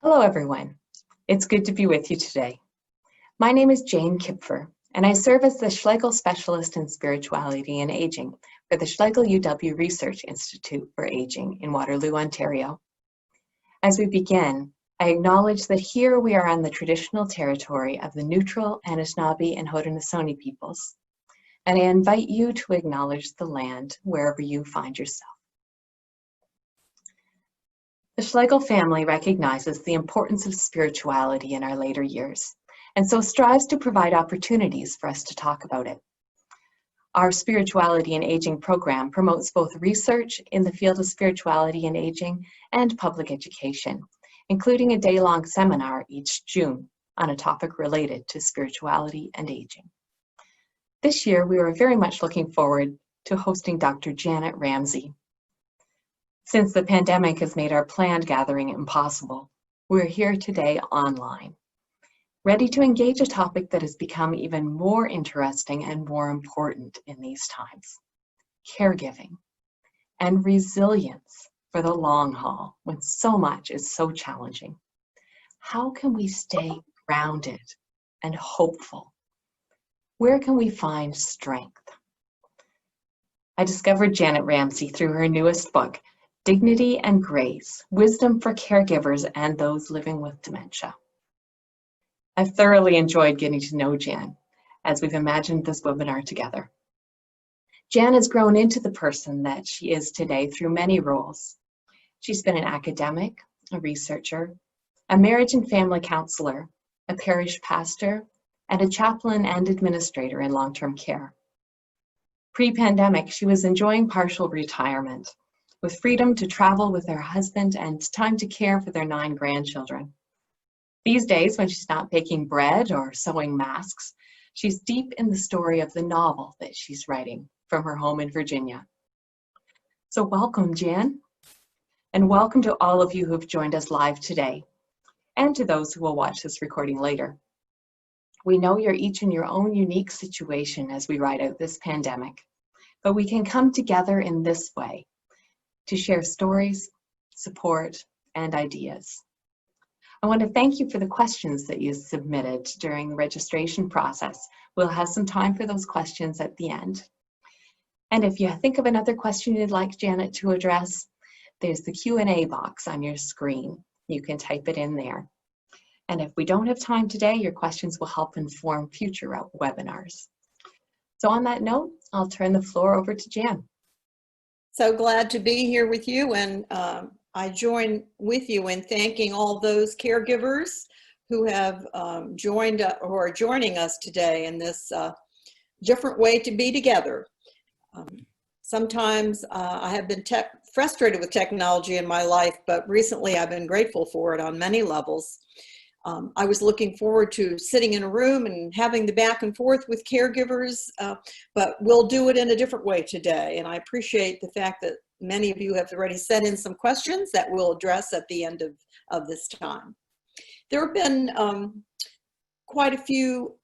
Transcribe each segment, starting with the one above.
Hello, everyone. It's good to be with you today. My name is Jane Kipfer, and I serve as the Schlegel Specialist in Spirituality and Aging for the Schlegel UW Research Institute for Aging in Waterloo, Ontario. As we begin, I acknowledge that here we are on the traditional territory of the neutral Anishinaabe and Haudenosaunee peoples, and I invite you to acknowledge the land wherever you find yourself. The Schlegel family recognizes the importance of spirituality in our later years, and so strives to provide opportunities for us to talk about it. Our Spirituality and Aging program promotes both research in the field of spirituality and aging and public education, including a day-long seminar each June on a topic related to spirituality and aging. This year, we are very much looking forward to hosting Dr. Janet Ramsey. Since the pandemic has made our planned gathering impossible, we're here today online, ready to engage a topic that has become even more interesting and more important in these times: caregiving and resilience for the long haul when so much is so challenging. How can we stay grounded and hopeful? Where can we find strength? I discovered Janet Ramsey through her newest book, Dignity and Grace, Wisdom for Caregivers and Those Living with Dementia. I've thoroughly enjoyed getting to know Jan as we've imagined this webinar together. Jan has grown into the person that she is today through many roles. She's been an academic, a researcher, a marriage and family counselor, a parish pastor, and a chaplain and administrator in long-term care. Pre-pandemic, she was enjoying partial retirement, with freedom to travel with her husband and time to care for their 9 grandchildren. These days, when she's not baking bread or sewing masks, she's deep in the story of the novel that she's writing from her home in Virginia. So welcome, Jan, and welcome to all of you who have joined us live today, and to those who will watch this recording later. We know you're each in your own unique situation as we ride out this pandemic, but we can come together in this way to share stories, support, and ideas. I want to thank you for the questions that you submitted during the registration process. We'll have some time for those questions at the end. And if you think of another question you'd like Janet to address, there's the Q&A box on your screen. You can type it in there. And if we don't have time today, your questions will help inform future webinars. So on that note, I'll turn the floor over to Jan. So glad to be here with you, and I join with you in thanking all those caregivers who have joined or are joining us today in this different way to be together. Sometimes I have been frustrated with technology in my life, but recently I've been grateful for it on many levels. I was looking forward to sitting in a room and having the back and forth with caregivers, but we'll do it in a different way today. And I appreciate the fact that many of you have already sent in some questions that we'll address at the end of this time. There have been quite a few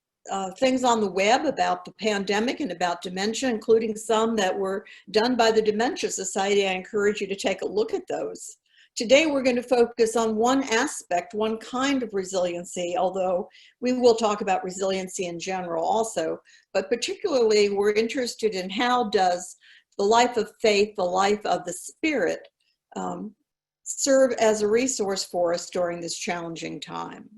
things on the web about the pandemic and about dementia, including some that were done by the Dementia Society. I encourage you to take a look at those. Today, we're going to focus on one aspect, one kind of resiliency, although we will talk about resiliency in general also, but particularly we're interested in how does the life of faith, the life of the spirit, serve as a resource for us during this challenging time.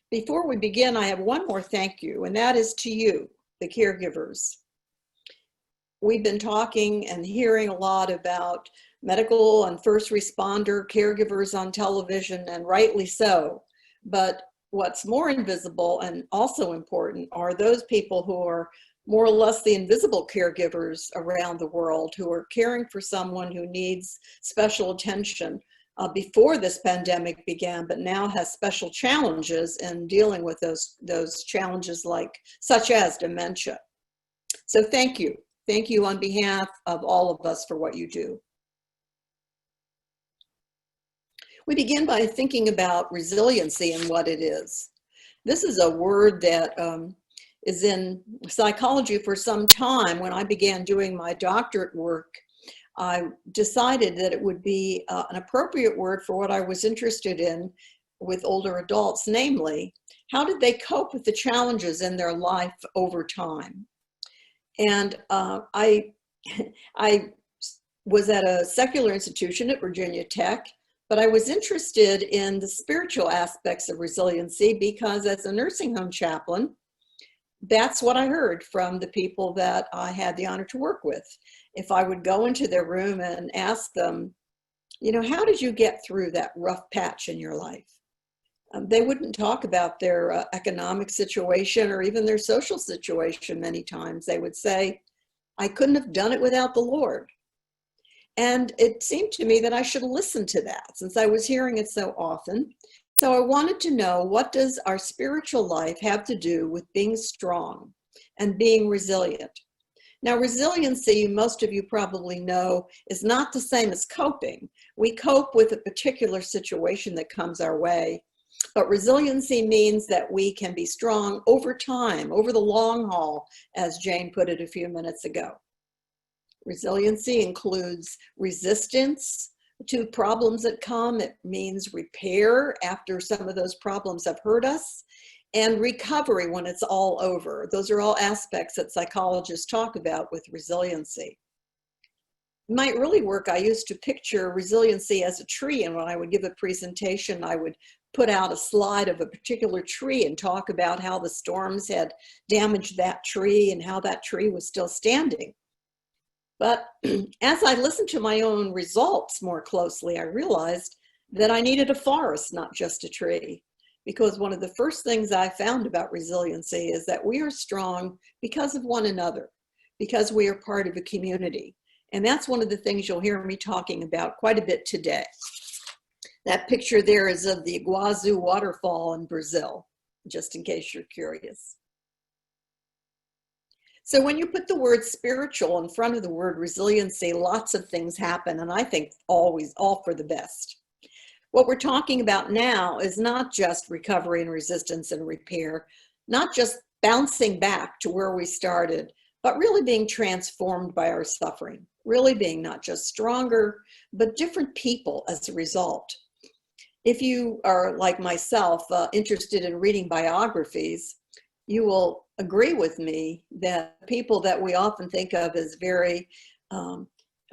Before we begin, I have one more thank you, and that is to you, the caregivers. We've been talking and hearing a lot about medical and first responder caregivers on television, and rightly so. But what's more invisible and also important are those people who are more or less the invisible caregivers around the world, who are caring for someone who needs special attention before this pandemic began, but now has special challenges in dealing with those challenges such as dementia. So thank you. Thank you on behalf of all of us for what you do. We begin by thinking about resiliency and what it is. This is a word that is in psychology for some time. When I began doing my doctorate work, I decided that it would be an appropriate word for what I was interested in with older adults, namely, how did they cope with the challenges in their life over time? And I was at a secular institution at Virginia Tech, but I was interested in the spiritual aspects of resiliency because as a nursing home chaplain, that's what I heard from the people that I had the honor to work with. If I would go into their room and ask them, you know, how did you get through that rough patch in your life? They wouldn't talk about their economic situation or even their social situation many times. They would say, I couldn't have done it without the Lord. And it seemed to me that I should listen to that since I was hearing it so often. So I wanted to know, what does our spiritual life have to do with being strong and being resilient? Now, resiliency, most of you probably know, is not the same as coping. We cope with a particular situation that comes our way. But resiliency means that we can be strong over time, over the long haul, as Jane put it a few minutes ago. Resiliency includes resistance to problems that come. It means repair after some of those problems have hurt us, and recovery when it's all over. Those are all aspects that psychologists talk about with resiliency. In my early work, I used to picture resiliency as a tree, and when I would give a presentation, I would put out a slide of a particular tree and talk about how the storms had damaged that tree and how that tree was still standing. But as I listened to my own results more closely, I realized that I needed a forest, not just a tree. Because one of the first things I found about resiliency is that we are strong because of one another, because we are part of a community. And that's one of the things you'll hear me talking about quite a bit today. That picture there is of the Iguazu waterfall in Brazil, just in case you're curious. So when you put the word spiritual in front of the word resiliency, lots of things happen, and I think always all for the best. What we're talking about now is not just recovery and resistance and repair, not just bouncing back to where we started, but really being transformed by our suffering, really being not just stronger, but different people as a result. If you are, like myself, interested in reading biographies, you will agree with me that people that we often think of as very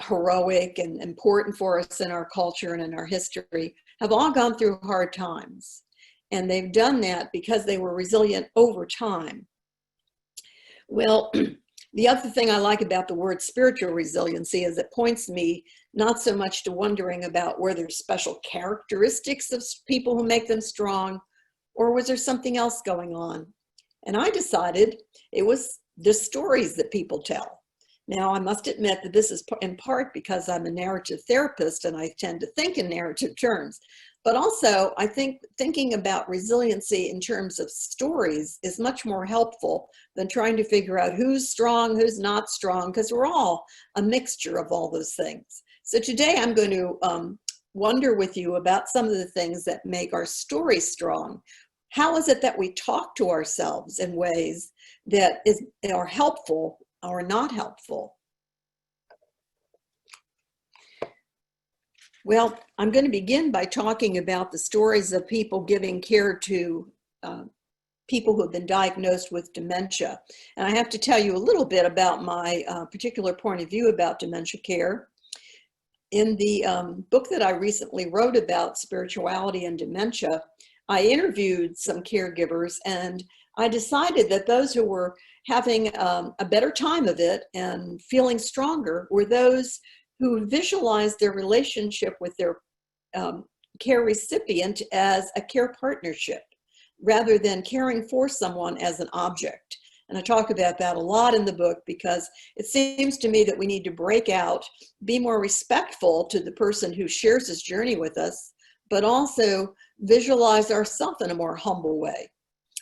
heroic and important for us in our culture and in our history have all gone through hard times. And they've done that because they were resilient over time. Well, the other thing I like about the word spiritual resiliency is it points me not so much to wondering about were there special characteristics of people who make them strong, or was there something else going on? And I decided it was the stories that people tell. Now, I must admit that this is in part because I'm a narrative therapist and I tend to think in narrative terms. But also, I think thinking about resiliency in terms of stories is much more helpful than trying to figure out who's strong, who's not strong, because we're all a mixture of all those things. So today I'm going to wonder with you about some of the things that make our story strong. How is it that we talk to ourselves in ways that are helpful or not helpful? Well, I'm going to begin by talking about the stories of people giving care to people who have been diagnosed with dementia. And I have to tell you a little bit about my particular point of view about dementia care. In the book that I recently wrote about spirituality and dementia, I interviewed some caregivers, and I decided that those who were having a better time of it and feeling stronger were those who visualized their relationship with their care recipient as a care partnership, rather than caring for someone as an object. And I talk about that a lot in the book because it seems to me that we need to break out, be more respectful to the person who shares this journey with us, but also visualize ourselves in a more humble way.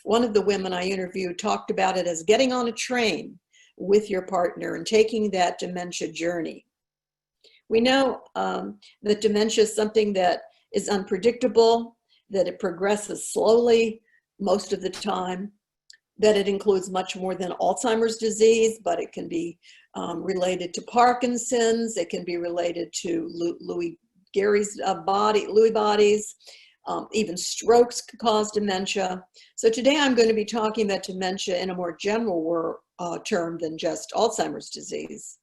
One of the women I interviewed talked about it as getting on a train with your partner and taking that dementia journey. We know that dementia is something that is unpredictable, that it progresses slowly most of the time, that it includes much more than Alzheimer's disease, but it can be related to Parkinson's. It can be related to Lewy bodies. Even strokes could cause dementia. So today I'm going to be talking about dementia in a more general term than just Alzheimer's disease.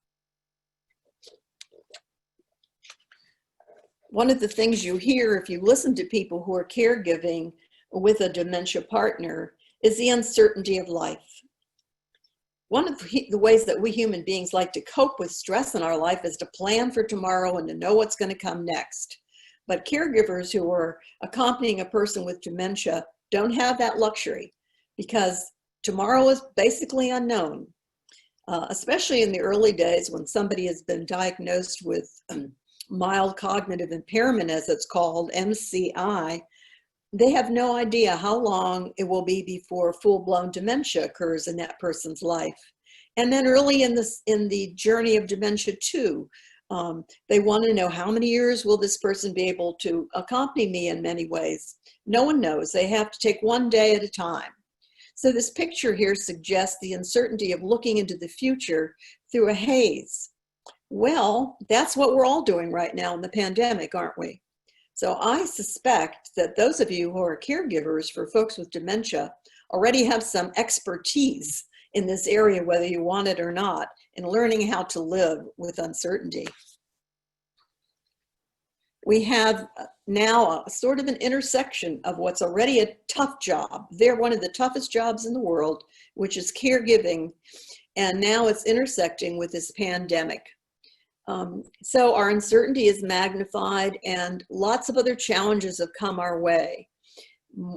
One of the things you hear if you listen to people who are caregiving with a dementia partner is the uncertainty of life. One of the ways that we human beings like to cope with stress in our life is to plan for tomorrow and to know what's going to come next. But caregivers who are accompanying a person with dementia don't have that luxury because tomorrow is basically unknown, especially in the early days when somebody has been diagnosed with mild cognitive impairment, as it's called, MCI. They have no idea how long it will be before full-blown dementia occurs in that person's life. And then early in the journey of dementia too, they want to know how many years will this person be able to accompany me in many ways. No one knows. They have to take one day at a time. So this picture here suggests the uncertainty of looking into the future through a haze. Well, that's what we're all doing right now in the pandemic, aren't we? So I suspect that those of you who are caregivers for folks with dementia already have some expertise in this area, whether you want it or not, in learning how to live with uncertainty. We have now a sort of an intersection of what's already a tough job. They're one of the toughest jobs in the world, which is caregiving, and now it's intersecting with this pandemic. So our uncertainty is magnified and lots of other challenges have come our way.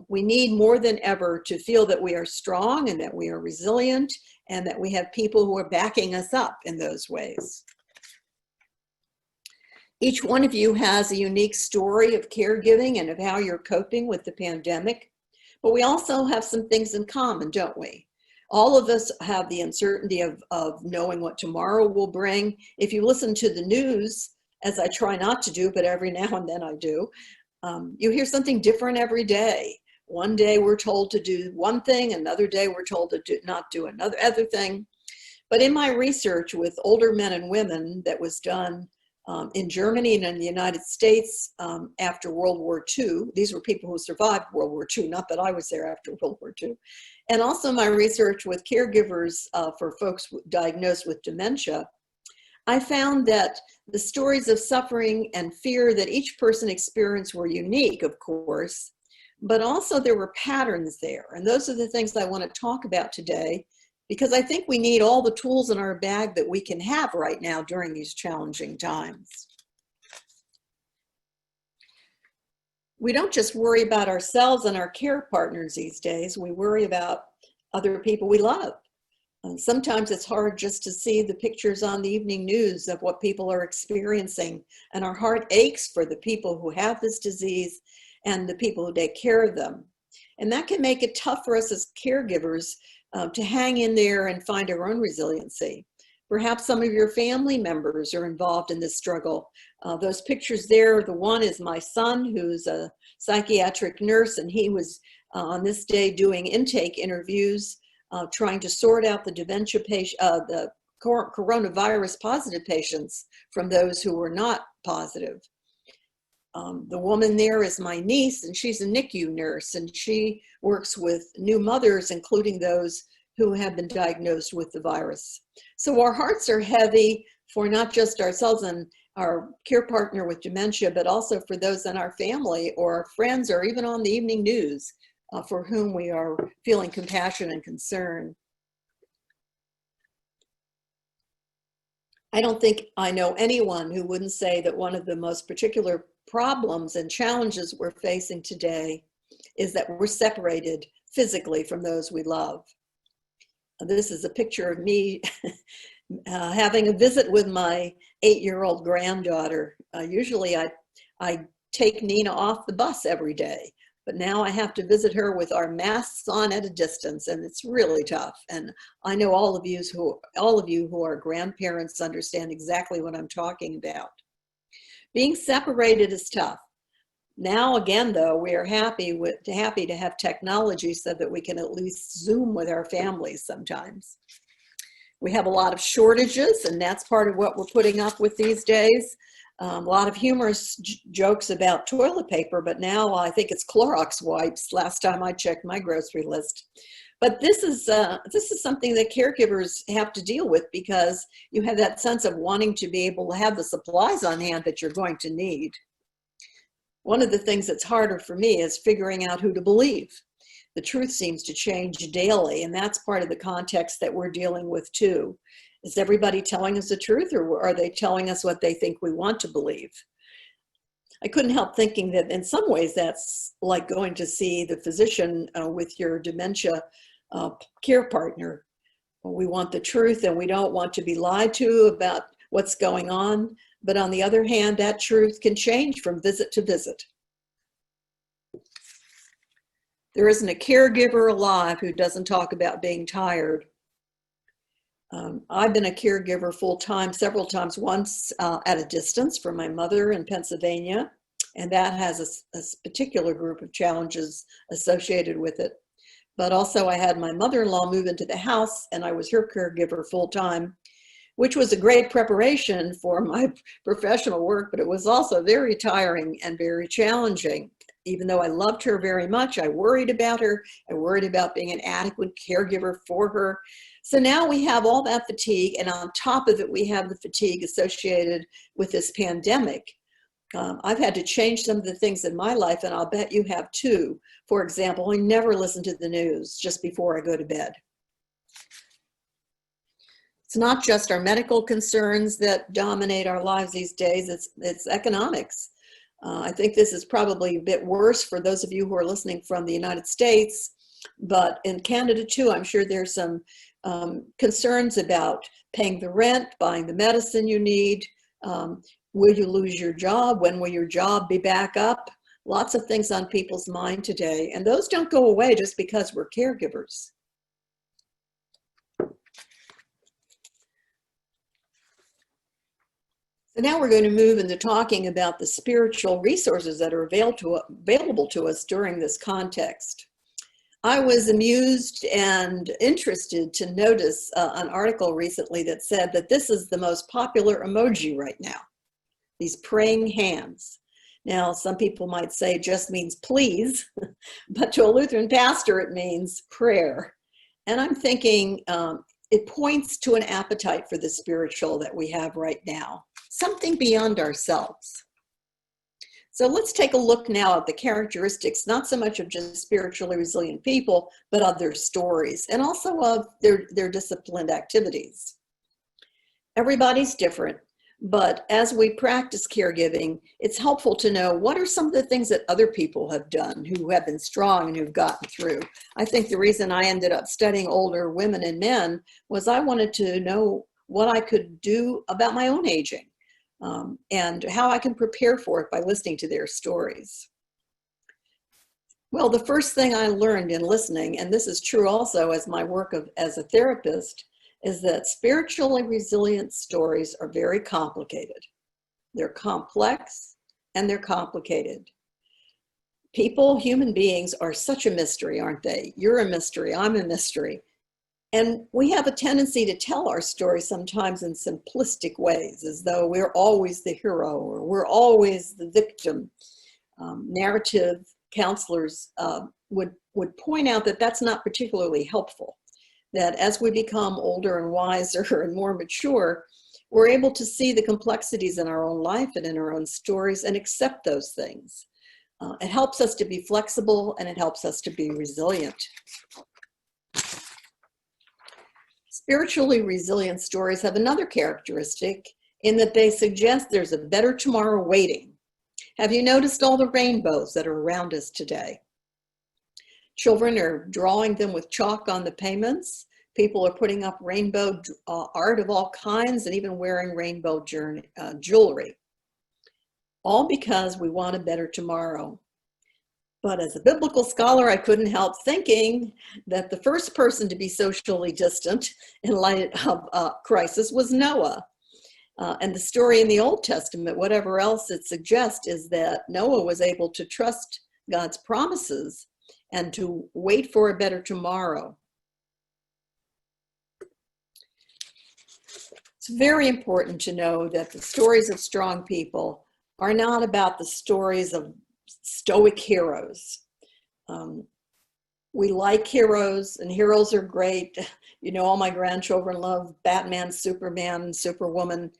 We need more than ever to feel that we are strong and that we are resilient and that we have people who are backing us up in those ways. Each one of you has a unique story of caregiving and of how you're coping with the pandemic, but we also have some things in common, don't we? All of us have the uncertainty of knowing what tomorrow will bring. If you listen to the news, as I try not to do, but every now and then I do, you hear something different every day. One day we're told to do one thing, another day we're told to not do other thing. But in my research with older men and women that was done in Germany and in the United States after World War II, these were people who survived World War II, not that I was there after World War II. And also my research with caregivers for folks diagnosed with dementia, I found that the stories of suffering and fear that each person experienced were unique, of course, but also there were patterns there. And those are the things I want to talk about today, because I think we need all the tools in our bag that we can have right now during these challenging times. We don't just worry about ourselves and our care partners these days, we worry about other people we love. Sometimes it's hard just to see the pictures on the evening news of what people are experiencing, and our heart aches for the people who have this disease and the people who take care of them. And that can make it tough for us as caregivers to hang in there and find our own resiliency. Perhaps some of your family members are involved in this struggle. Those pictures there, the one is my son, who's a psychiatric nurse, and he was on this day doing intake interviews, trying to sort out the dementia patient, the coronavirus positive patients from those who were not positive. The woman there is my niece, and she's a NICU nurse, and she works with new mothers, including those who have been diagnosed with the virus. So our hearts are heavy for not just ourselves and our care partner with dementia, but also for those in our family or our friends or even on the evening news for whom we are feeling compassion and concern. I don't think I know anyone who wouldn't say that one of the most particular problems and challenges we're facing today is that we're separated physically from those we love. This is a picture of me having a visit with my 8-year-old granddaughter. Usually I take Nina off the bus every day, but now I have to visit her with our masks on at a distance, and it's really tough. And I know all of you who are grandparents understand exactly what I'm talking about. Being separated is tough, Now again, though, we are happy to have technology so that we can at least Zoom with our families sometimes. We have a lot of shortages, and that's part of what we're putting up with these days. A lot of humorous jokes about toilet paper, but now I think it's Clorox wipes last time I checked my grocery list. But this is something that caregivers have to deal with, because you have that sense of wanting to be able to have the supplies on hand that you're going to need. One of the things that's harder for me is figuring out who to believe. The truth seems to change daily, and that's part of the context that we're dealing with too. Is everybody telling us the truth, or are they telling us what they think we want to believe? I couldn't help thinking that in some ways that's like going to see the physician with your dementia care partner. We want the truth and we don't want to be lied to about what's going on. But on the other hand, that truth can change from visit to visit. There isn't a caregiver alive who doesn't talk about being tired. I've been a caregiver full-time several times, once at a distance for my mother in Pennsylvania, and that has a particular group of challenges associated with it. But also I had my mother-in-law move into the house, and I was her caregiver full-time, which was a great preparation for my professional work, but it was also very tiring and very challenging. Even though I loved her very much, I worried about her. I worried about being an adequate caregiver for her. So now we have all that fatigue, and on top of it, we have the fatigue associated with this pandemic. I've had to change some of the things in my life, and I'll bet you have too. For example, I never listen to the news just before I go to bed. It's not just our medical concerns that dominate our lives these days, it's economics. I think this is probably a bit worse for those of you who are listening from the United States, but in Canada too, I'm sure there's some concerns about paying the rent, buying the medicine you need. Will you lose your job? When will your job be back up? Lots of things on people's mind today, and those don't go away just because we're caregivers. So now we're going to move into talking about the spiritual resources that are available to us during this context. I was amused and interested to notice an article recently that said that this is the most popular emoji right now, these praying hands. Now, some people might say it just means please, but to a Lutheran pastor, it means prayer. And I'm thinking it points to an appetite for the spiritual that we have right now, something beyond ourselves. So let's take a look now at the characteristics, not so much of just spiritually resilient people, but of their stories and also of their disciplined activities. Everybody's different, but as we practice caregiving, it's helpful to know what are some of the things that other people have done who have been strong and who've gotten through. I think the reason I ended up studying older women and men was I wanted to know what I could do about my own aging. And how I can prepare for it by listening to their stories. Well, the first thing I learned in listening, and this is true also as my work as a therapist, is that spiritually resilient stories are very complicated. They're complex and they're complicated. People, human beings, are such a mystery, aren't they? You're a mystery, I'm a mystery. And we have a tendency to tell our story sometimes in simplistic ways, as though we're always the hero or we're always the victim. Narrative counselors would point out that that's not particularly helpful, that as we become older and wiser and more mature, we're able to see the complexities in our own life and in our own stories and accept those things. It helps us to be flexible and it helps us to be resilient. Spiritually resilient stories have another characteristic in that they suggest there's a better tomorrow waiting. Have you noticed all the rainbows that are around us today? Children are drawing them with chalk on the pavements. People are putting up rainbow art of all kinds and even wearing rainbow jewelry. All because we want a better tomorrow. But as a biblical scholar, I couldn't help thinking that the first person to be socially distant in light of crisis was Noah. And the story in the Old Testament, whatever else it suggests, is that Noah was able to trust God's promises and to wait for a better tomorrow. It's very important to know that the stories of strong people are not about the stories of stoic heroes. We like heroes, and heroes are great. You know, all my grandchildren love Batman, Superman, Superwoman.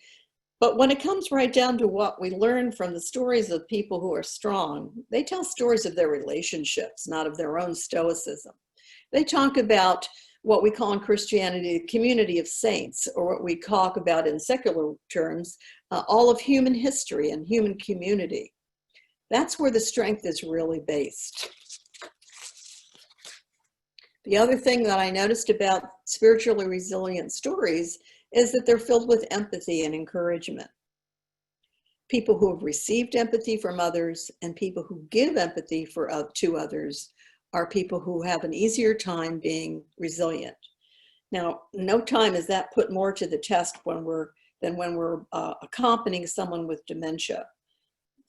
But when it comes right down to what we learn from the stories of people who are strong, they tell stories of their relationships, not of their own stoicism. They talk about what we call in Christianity the community of saints, or what we talk about in secular terms, all of human history and human community. That's where the strength is really based. The other thing that I noticed about spiritually resilient stories is that they're filled with empathy and encouragement. People who have received empathy from others and people who give empathy to others are people who have an easier time being resilient. Now, no time is that put more to the test than when we're accompanying someone with dementia.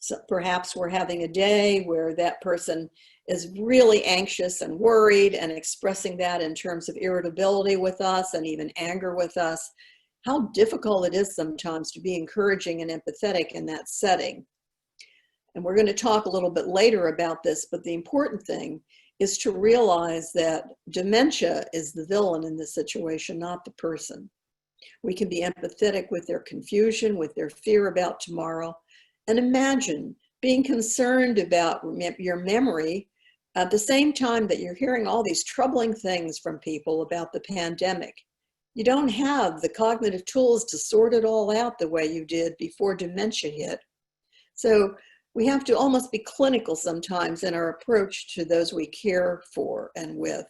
So perhaps we're having a day where that person is really anxious and worried and expressing that in terms of irritability with us and even anger with us. How difficult it is sometimes to be encouraging and empathetic in that setting. And we're going to talk a little bit later about this, but the important thing is to realize that dementia is the villain in this situation, not the person. We can be empathetic with their confusion, with their fear about tomorrow. And imagine being concerned about your memory at the same time that you're hearing all these troubling things from people about the pandemic. You don't have the cognitive tools to sort it all out the way you did before dementia hit. So we have to almost be clinical sometimes in our approach to those we care for and with,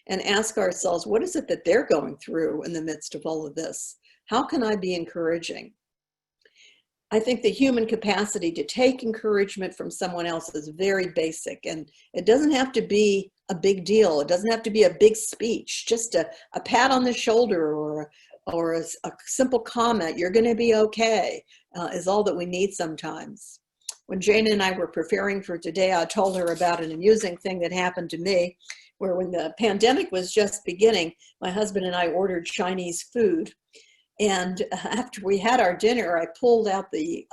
and ask ourselves, what is it that they're going through in the midst of all of this? How can I be encouraging? I think the human capacity to take encouragement from someone else is very basic, and it doesn't have to be a big deal. It doesn't have to be a big speech, just a pat on the shoulder or a simple comment, you're going to be okay, is all that we need sometimes. When Jane and I were preparing for today, I told her about an amusing thing that happened to me, where when the pandemic was just beginning, my husband and I ordered Chinese food. And after we had our dinner, I pulled out the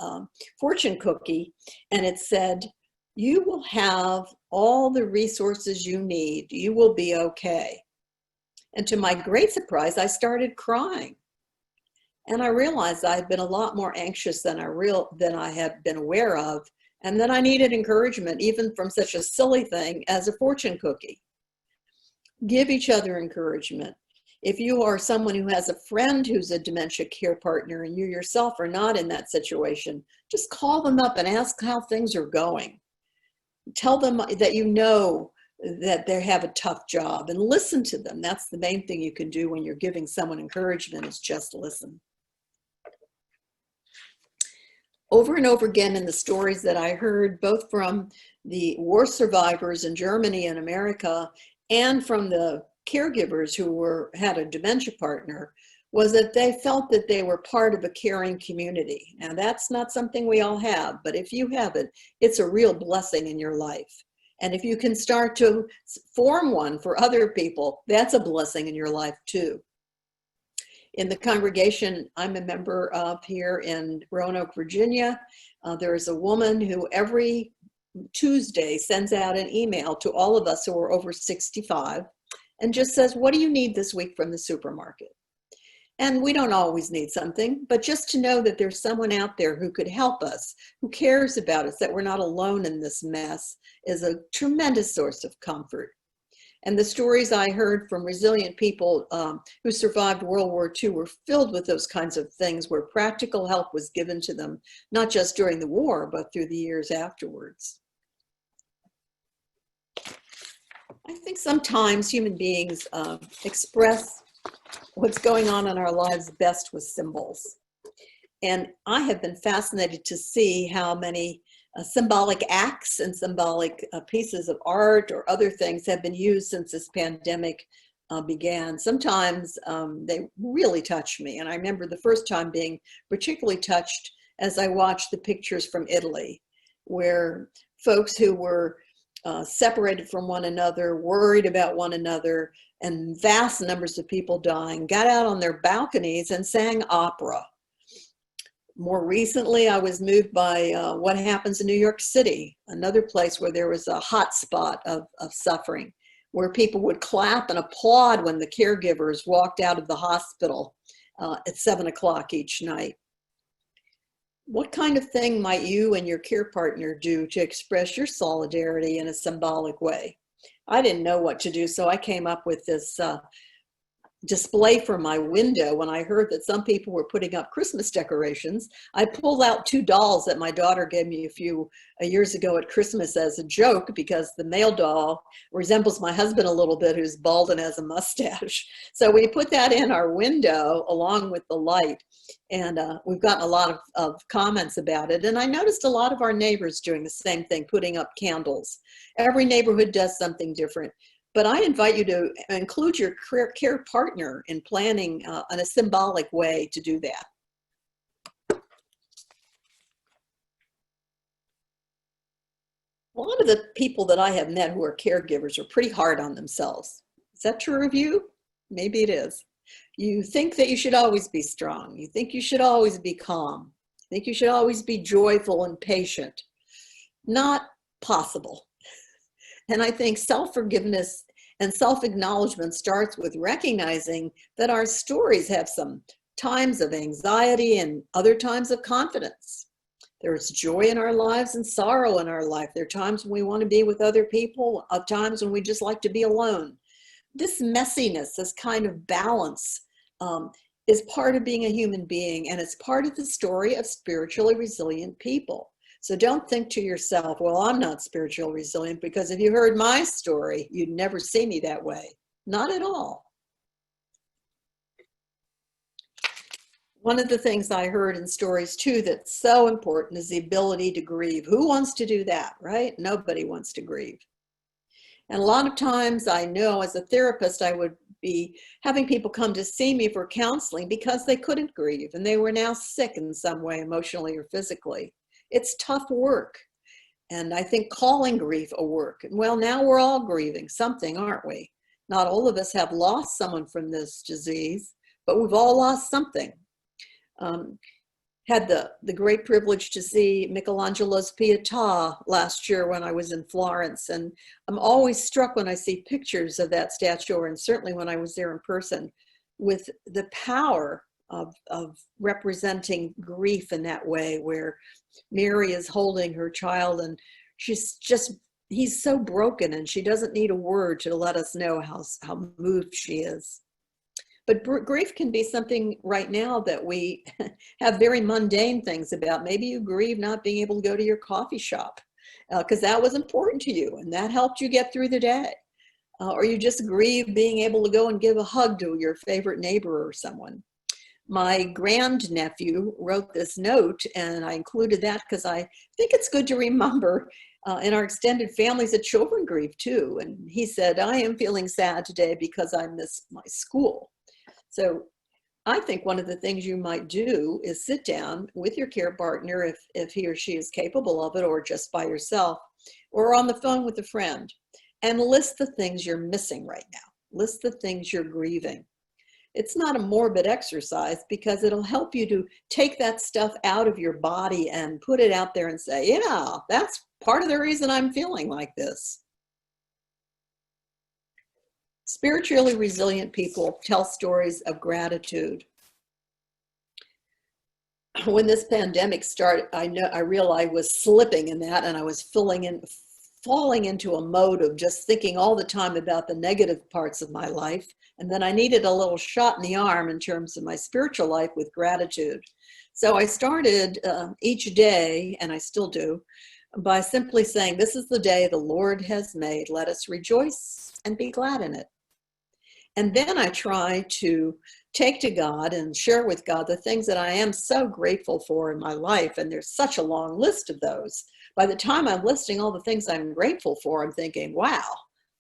fortune cookie, and it said, "You will have all the resources you need. You will be okay." And to my great surprise, I started crying. And I realized I had been a lot more anxious than I had been aware of, and that I needed encouragement, even from such a silly thing as a fortune cookie. Give each other encouragement. If you are someone who has a friend who's a dementia care partner and you yourself are not in that situation, just call them up and ask how things are going. Tell them that you know that they have a tough job, and listen to them. That's the main thing you can do when you're giving someone encouragement, is just listen. Over and over again in the stories that I heard, both from the war survivors in Germany and America and from the caregivers who had a dementia partner, was that they felt that they were part of a caring community. Now, that's not something we all have, but if you have it, it's a real blessing in your life. And if you can start to form one for other people, that's a blessing in your life too. In the congregation I'm a member of here in Roanoke, Virginia, there is a woman who every Tuesday sends out an email to all of us who are over 65 and just says, "What do you need this week from the supermarket?" And we don't always need something, but just to know that there's someone out there who could help us, who cares about us, that we're not alone in this mess, is a tremendous source of comfort. And the stories I heard from resilient people who survived World War II were filled with those kinds of things, where practical help was given to them, not just during the war, but through the years afterwards. I think sometimes human beings express what's going on in our lives best with symbols. And I have been fascinated to see how many symbolic acts and symbolic pieces of art or other things have been used since this pandemic began, sometimes they really touched me. And I remember the first time being particularly touched as I watched the pictures from Italy, where folks who were separated from one another, worried about one another, and vast numbers of people dying, got out on their balconies and sang opera. More recently, I was moved by what happens in New York City, another place where there was a hot spot of suffering, where people would clap and applaud when the caregivers walked out of the hospital at 7 o'clock each night. What kind of thing might you and your care partner do to express your solidarity in a symbolic way? I didn't know what to do, so I came up with this display from my window. When I heard that some people were putting up Christmas decorations, I pulled out 2 dolls that my daughter gave me a few years ago at Christmas as a joke, because the male doll resembles my husband a little bit, who's bald and has a mustache. So we put that in our window along with the light, and we've gotten a lot of comments about it. And I noticed a lot of our neighbors doing the same thing, putting up candles. Every neighborhood does something different. But I invite you to include your care partner in planning in a symbolic way to do that. A lot of the people that I have met who are caregivers are pretty hard on themselves. Is that true of you? Maybe it is. You think that you should always be strong. You think you should always be calm. You think you should always be joyful and patient. Not possible. And I think self-forgiveness and self-acknowledgement starts with recognizing that our stories have some times of anxiety and other times of confidence. There's joy in our lives and sorrow in our life. There are times when we want to be with other people, times when we just like to be alone. This messiness, this kind of balance, is part of being a human being, and it's part of the story of spiritually resilient people. So don't think to yourself, well, I'm not spiritually resilient, because if you heard my story, you'd never see me that way. Not at all. One of the things I heard in stories too that's so important is the ability to grieve. Who wants to do that, right? Nobody wants to grieve. And a lot of times I know as a therapist, I would be having people come to see me for counseling because they couldn't grieve and they were now sick in some way, emotionally or physically. It's tough work. And I think calling grief a work. Well, now we're all grieving something, aren't we? Not all of us have lost someone from this disease, but we've all lost something. Had the great privilege to see Michelangelo's Pietà last year when I was in Florence. And I'm always struck when I see pictures of that statue, and certainly when I was there in person, with the power of representing grief in that way, where Mary is holding her child and he's so broken and she doesn't need a word to let us know how moved she is. But grief can be something right now that we have very mundane things about. Maybe you grieve not being able to go to your coffee shop because that was important to you and that helped you get through the day. Or you just grieve being able to go and give a hug to your favorite neighbor or someone. My grandnephew wrote this note, and I included that because I think it's good to remember in our extended families that children grieve too. And he said, I am feeling sad today because I miss my school. So I think one of the things you might do is sit down with your care partner if he or she is capable of it, or just by yourself, or on the phone with a friend, and list the things you're missing right now. List the things you're grieving. It's not a morbid exercise because it'll help you to take that stuff out of your body and put it out there and say, yeah, that's part of the reason I'm feeling like this. Spiritually resilient people tell stories of gratitude. When this pandemic started, I realized I was slipping in that, and I was falling into a mode of just thinking all the time about the negative parts of my life. And then I needed a little shot in the arm in terms of my spiritual life with gratitude. So I started each day, and I still do, by simply saying, this is the day the Lord has made. Let us rejoice and be glad in it. And then I try to take to God and share with God the things that I am so grateful for in my life. And there's such a long list of those. By the time I'm listing all the things I'm grateful for, I'm thinking, wow,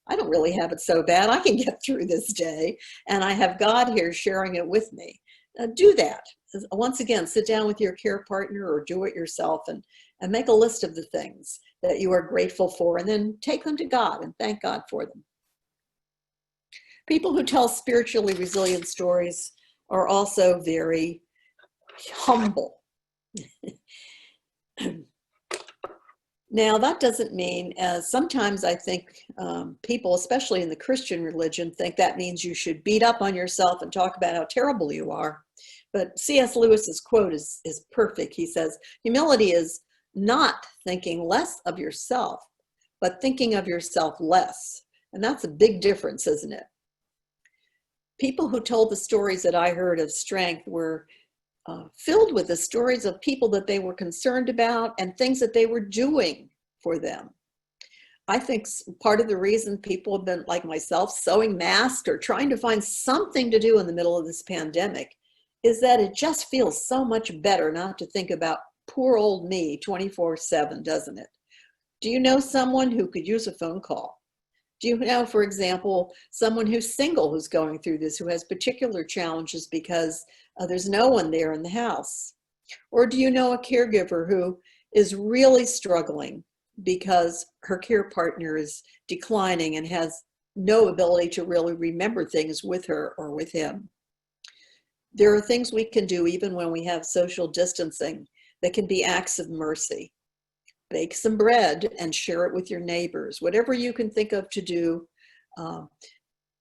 I don't really have it so bad. I can get through this day, and I have God here sharing it with me. Do that. Once again, sit down with your care partner or do it yourself and make a list of the things that you are grateful for, and then take them to God and thank God for them. People who tell spiritually resilient stories are also very humble. Now, that doesn't mean, as sometimes I think people, especially in the Christian religion, think that means you should beat up on yourself and talk about how terrible you are. But C.S. Lewis's quote is perfect. He says, humility is not thinking less of yourself, but thinking of yourself less. And that's a big difference, isn't it? People who told the stories that I heard of strength were filled with the stories of people that they were concerned about and things that they were doing for them. I think part of the reason people have been, like myself, sewing masks or trying to find something to do in the middle of this pandemic is that it just feels so much better not to think about poor old me 24/7, doesn't it? Do you know someone who could use a phone call? Do you know, for example, someone who's single who's going through this, who has particular challenges because there's no one there in the house? Or do you know a caregiver who is really struggling because her care partner is declining and has no ability to really remember things with her or with him? There are things we can do even when we have social distancing that can be acts of mercy. Bake some bread and share it with your neighbors. Whatever you can think of to do,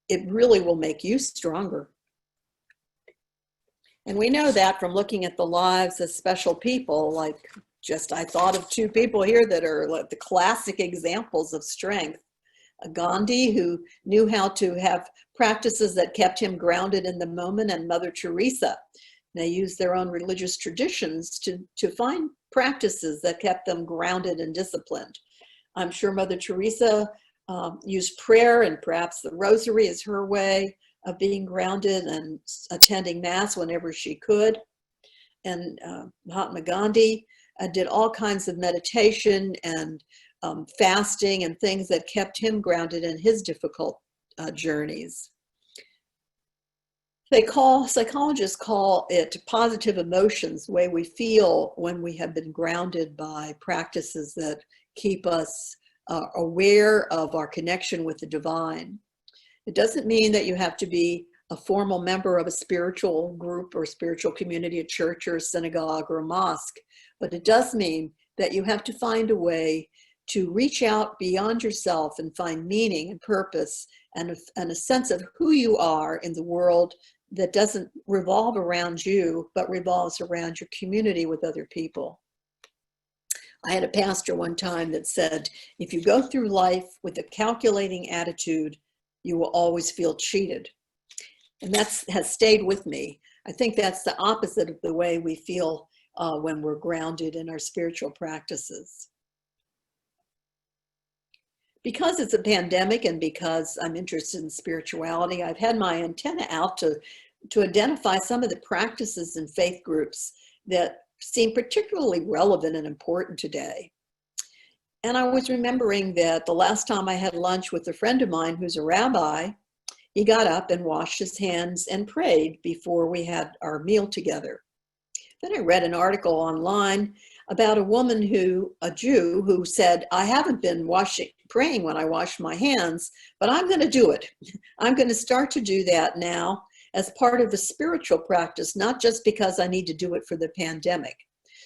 it really will make you stronger. And we know that from looking at the lives of special people, like I thought of two people here that are like the classic examples of strength. Gandhi, who knew how to have practices that kept him grounded in the moment, and Mother Teresa. They used their own religious traditions to find practices that kept them grounded and disciplined. I'm sure Mother Teresa used prayer, and perhaps the rosary is her way of being grounded and attending Mass whenever she could. And Mahatma Gandhi did all kinds of meditation and fasting and things that kept him grounded in his difficult journeys. Psychologists call it positive emotions, the way we feel when we have been grounded by practices that keep us aware of our connection with the divine. It doesn't mean that you have to be a formal member of a spiritual group or spiritual community, a church or a synagogue or a mosque, but it does mean that you have to find a way to reach out beyond yourself and find meaning and purpose and a sense of who you are in the world that doesn't revolve around you, but revolves around your community with other people. I had a pastor one time that said, if you go through life with a calculating attitude, you will always feel cheated. And that has stayed with me. I think that's the opposite of the way we feel when we're grounded in our spiritual practices. Because it's a pandemic and because I'm interested in spirituality, I've had my antenna out to identify some of the practices in faith groups that seem particularly relevant and important today. And I was remembering that the last time I had lunch with a friend of mine who's a rabbi, he got up and washed his hands and prayed before we had our meal together. Then I read an article online about a woman a Jew, who said, I haven't been praying when I wash my hands, but I'm going to do it. I'm going to start to do that now as part of the spiritual practice, not just because I need to do it for the pandemic.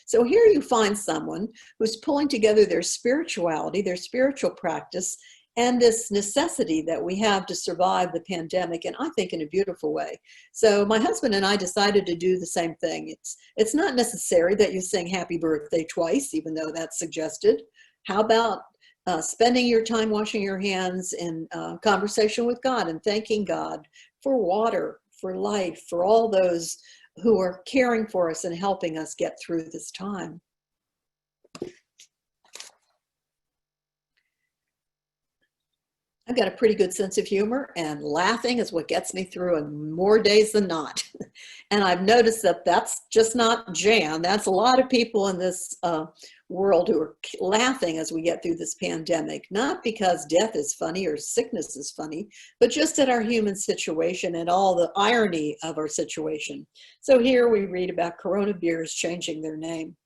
So here you find someone who's pulling together their spirituality, their spiritual practice, and this necessity that we have to survive the pandemic, and I think in a beautiful way. So my husband and I decided to do the same thing. It's not necessary that you sing happy birthday twice, even though that's suggested. How about spending your time washing your hands in conversation with God and thanking God for water, for life, for all those who are caring for us and helping us get through this time. I've got a pretty good sense of humor, and laughing is what gets me through on more days than not. And I've noticed that that's just not Jan. That's a lot of people in this world who are laughing as we get through this pandemic, not because death is funny or sickness is funny, but just at our human situation and all the irony of our situation. So here we read about Corona beers changing their name.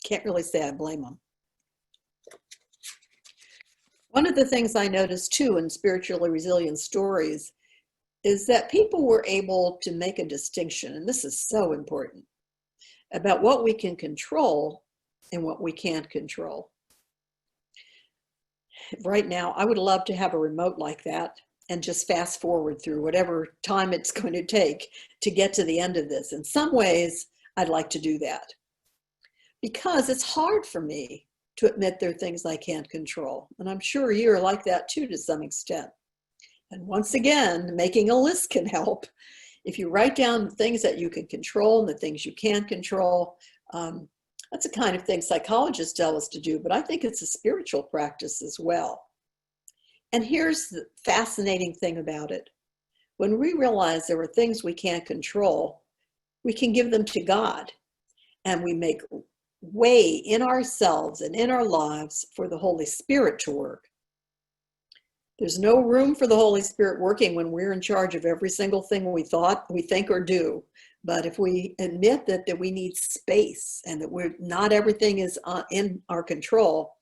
Can't really say I blame them. One of the things I noticed too in spiritually resilient stories is that people were able to make a distinction, and this is so important, about what we can control and what we can't control. Right now, I would love to have a remote like that and just fast forward through whatever time it's going to take to get to the end of this. In some ways, I'd like to do that because it's hard for me to admit there are things I can't control. And I'm sure you're like that too, to some extent. And once again, making a list can help. If you write down the things that you can control and the things you can't control, that's the kind of thing psychologists tell us to do, but I think it's a spiritual practice as well. And here's the fascinating thing about it. When we realize there are things we can't control, we can give them to God, and we make way in ourselves and in our lives for the Holy Spirit to work. There's no room for the Holy Spirit working when we're in charge of every single thing we think or do. But if we admit that we need space and that not everything is in our control,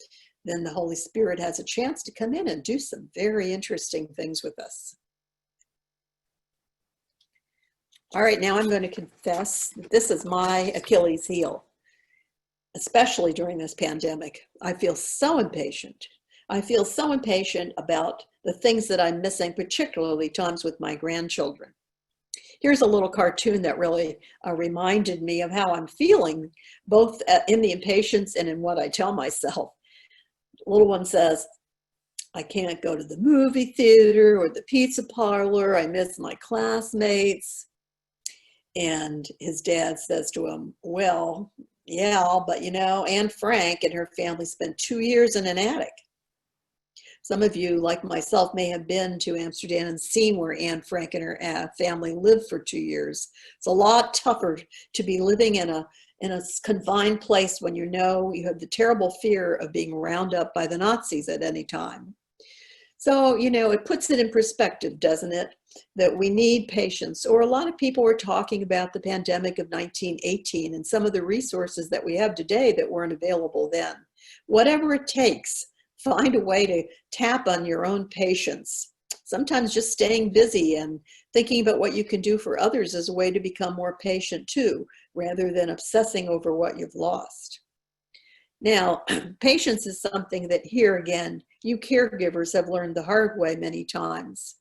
then the Holy Spirit has a chance to come in and do some very interesting things with us. All right, now I'm going to confess that this is my Achilles heel, especially during this pandemic. I feel so impatient. I feel so impatient about the things that I'm missing, particularly times with my grandchildren. Here's a little cartoon that really reminded me of how I'm feeling, both in the impatience and in what I tell myself. The little one says, I can't go to the movie theater or the pizza parlor. I miss my classmates. And his dad says to him, well, yeah, but you know, Anne Frank and her family spent 2 years in an attic. Some of you, like myself, may have been to Amsterdam and seen where Anne Frank and her family lived for 2 years. It's a lot tougher to be living in a confined place when you know you have the terrible fear of being rounded up by the Nazis at any time. So, you know, it puts it in perspective, doesn't it? That we need patience. Or a lot of people were talking about the pandemic of 1918 and some of the resources that we have today that weren't available then. Whatever it takes, find a way to tap on your own patience. Sometimes just staying busy and thinking about what you can do for others is a way to become more patient too, rather than obsessing over what you've lost. Now, patience is something that here again, you caregivers have learned the hard way many times.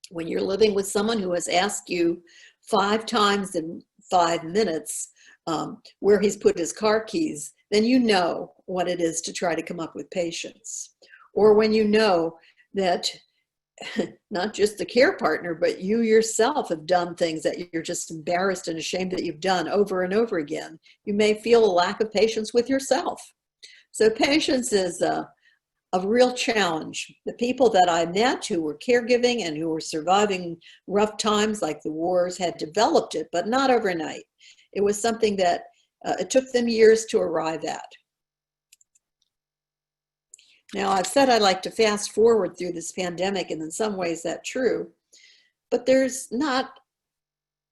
When you're living with someone who has asked you 5 times in 5 minutes where he's put his car keys, then you know what it is to try to come up with patience. Or when you know that not just the care partner, but you yourself have done things that you're just embarrassed and ashamed that you've done over and over again, you may feel a lack of patience with yourself. So patience is a real challenge. The people that I met who were caregiving and who were surviving rough times like the wars had developed it, but not overnight. It was something that it took them years to arrive at. Now, I've said I like to fast forward through this pandemic, and in some ways that's true, but there's not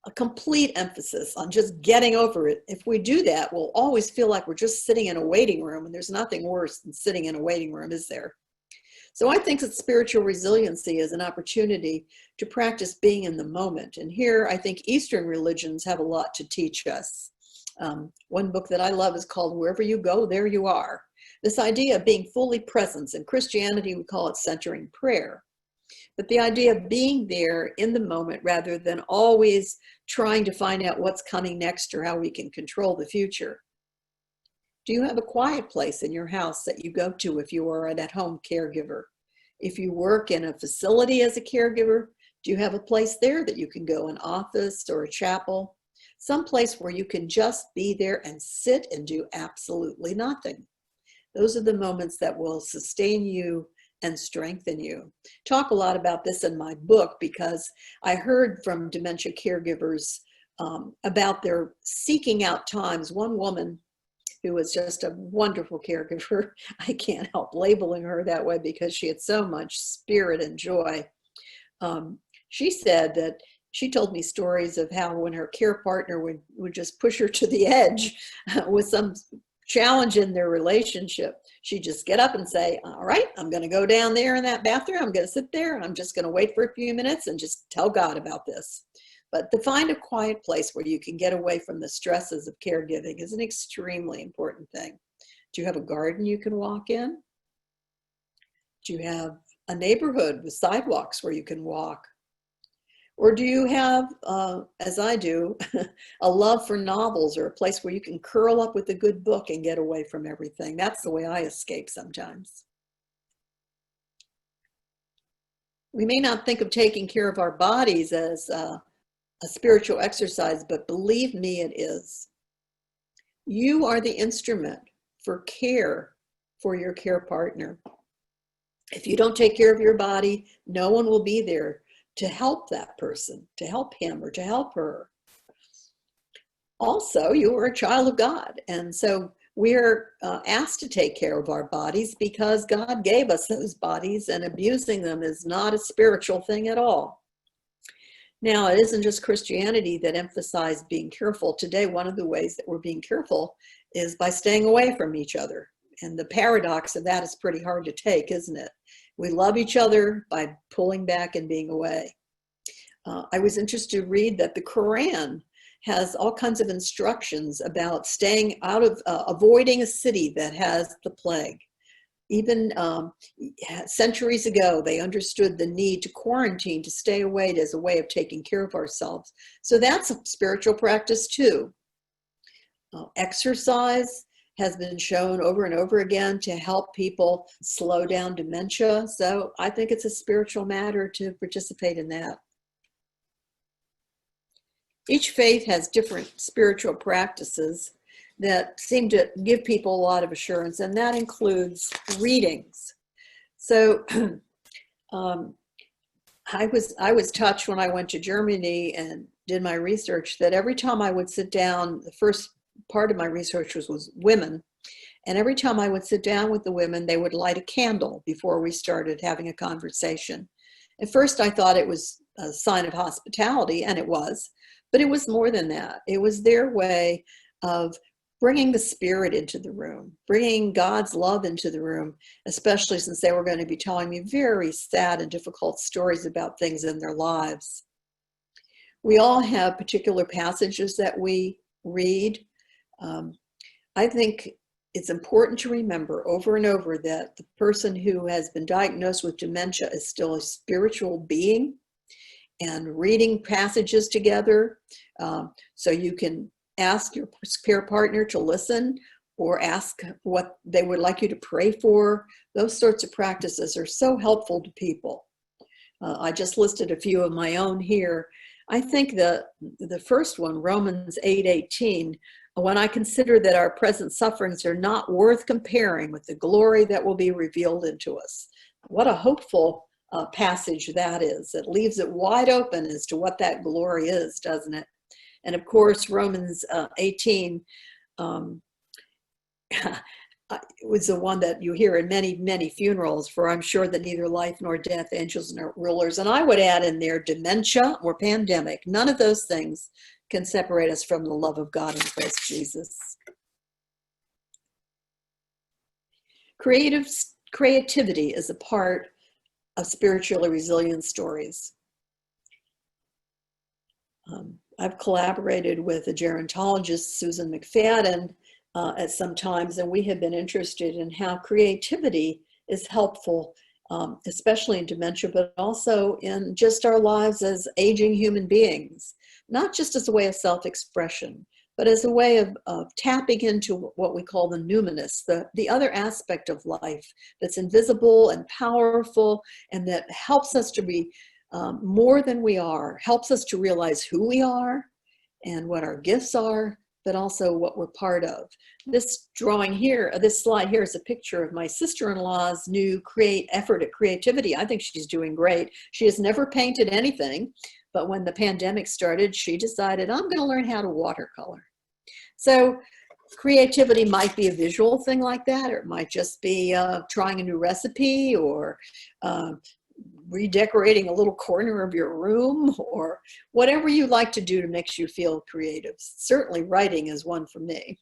a complete emphasis on just getting over it. If we do that, we'll always feel like we're just sitting in a waiting room, and there's nothing worse than sitting in a waiting room, is there? So I think that spiritual resiliency is an opportunity to practice being in the moment. And here, I think Eastern religions have a lot to teach us. One book that I love is called Wherever You Go, There You Are. This idea of being fully present. In Christianity, we call it centering prayer. But the idea of being there in the moment rather than always trying to find out what's coming next or how we can control the future. Do you have a quiet place in your house that you go to if you are an at-home caregiver? If you work in a facility as a caregiver, do you have a place there that you can go, an office or a chapel? Some place where you can just be there and sit and do absolutely nothing. Those are the moments that will sustain you and strengthen you. Talk a lot about this in my book because I heard from dementia caregivers about their seeking out times. One woman who was just a wonderful caregiver, I can't help labeling her that way because she had so much spirit and joy. She said that she told me stories of how when her care partner would just push her to the edge with some challenge in their relationship, she'd just get up and say, all right, I'm going to go down there in that bathroom. I'm going to sit there. I'm just going to wait for a few minutes and just tell God about this. But to find a quiet place where you can get away from the stresses of caregiving is an extremely important thing. Do you have a garden you can walk in? Do you have a neighborhood with sidewalks where you can walk? Or do you have, as I do, a love for novels or a place where you can curl up with a good book and get away from everything? That's the way I escape sometimes. We may not think of taking care of our bodies as a spiritual exercise, but believe me, it is. You are the instrument for care for your care partner. If you don't take care of your body, no one will be there to help that person, to help him or to help her. Also, you are a child of God. And so we're asked to take care of our bodies because God gave us those bodies, and abusing them is not a spiritual thing at all. Now, it isn't just Christianity that emphasizes being careful. Today, one of the ways that we're being careful is by staying away from each other. And the paradox of that is pretty hard to take, isn't it? We love each other by pulling back and being away. I was interested to read that the Quran has all kinds of instructions about staying out of, avoiding a city that has the plague. Even centuries ago, they understood the need to quarantine, to stay away as a way of taking care of ourselves. So that's a spiritual practice too. Exercise has been shown over and over again to help people slow down dementia. So I think it's a spiritual matter to participate in that. Each faith has different spiritual practices that seem to give people a lot of assurance, and that includes readings. So I was touched when I went to Germany and did my research that every time I would sit down, the first part of my research was women. And every time I would sit down with the women, they would light a candle before we started having a conversation. At first, I thought it was a sign of hospitality, and it was, but it was more than that. It was their way of bringing the spirit into the room, bringing God's love into the room, especially since they were going to be telling me very sad and difficult stories about things in their lives. We all have particular passages that we read. I think it's important to remember over and over that the person who has been diagnosed with dementia is still a spiritual being, and reading passages together so you can ask your care partner to listen or ask what they would like you to pray for. Those sorts of practices are so helpful to people. I just listed a few of my own here. I think the first one, Romans 8:18, when I consider that our present sufferings are not worth comparing with the glory that will be revealed into us. What a hopeful passage that is. It leaves it wide open as to what that glory is, doesn't it? And of course, Romans 18 was the one that you hear in many, many funerals, for I'm sure that neither life nor death, angels nor rulers, and I would add in there dementia or pandemic. None of those things can separate us from the love of God in Christ Jesus. Creativity is a part of spiritually resilient stories. I've collaborated with a gerontologist, Susan McFadden, at some times, and we have been interested in how creativity is helpful, especially in dementia, but also in just our lives as aging human beings, not just as a way of self-expression, but as a way of tapping into what we call the numinous, the other aspect of life that's invisible and powerful, and that helps us to be more than we are, helps us to realize who we are and what our gifts are, but also what we're part of. This drawing here, this slide here is a picture of my sister-in-law's new effort at creativity. I think she's doing great. She has never painted anything, but when the pandemic started, she decided, I'm going to learn how to watercolor. So creativity might be a visual thing like that, or it might just be trying a new recipe, or redecorating a little corner of your room, or whatever you like to do to make you feel creative. Certainly writing is one for me.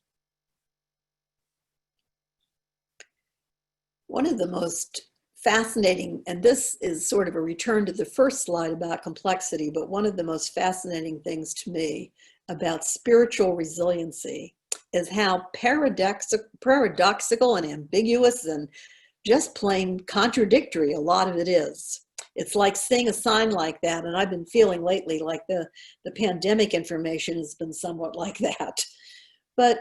One of the most fascinating, and this is sort of a return to the first slide about complexity, but one of the most fascinating things to me about spiritual resiliency is how paradoxical and ambiguous and just plain contradictory a lot of it is. It's like seeing a sign like that, and I've been feeling lately like the pandemic information has been somewhat like that. But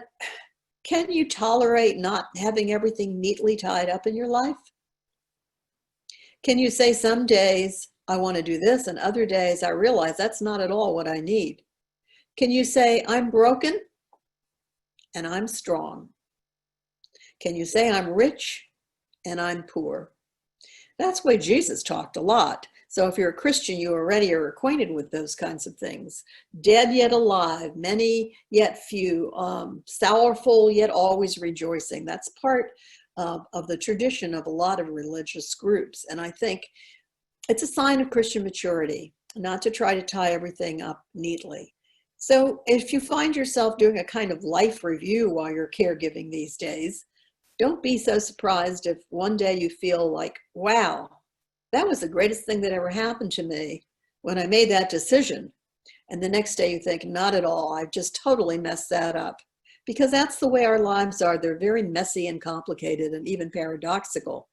can you tolerate not having everything neatly tied up in your life? Can you say some days I want to do this, and other days I realize that's not at all what I need? Can you say I'm broken and I'm strong? Can you say I'm rich and I'm poor? That's why Jesus talked a lot. So if you're a Christian, you already are acquainted with those kinds of things. Dead yet alive, many yet few, sorrowful yet always rejoicing. That's part of the tradition of a lot of religious groups. And I think it's a sign of Christian maturity, not to try to tie everything up neatly. So if you find yourself doing a kind of life review while you're caregiving these days, don't be so surprised if one day you feel like, wow, that was the greatest thing that ever happened to me when I made that decision. And the next day you think, not at all, I've just totally messed that up. Because that's the way our lives are. They're very messy and complicated and even paradoxical.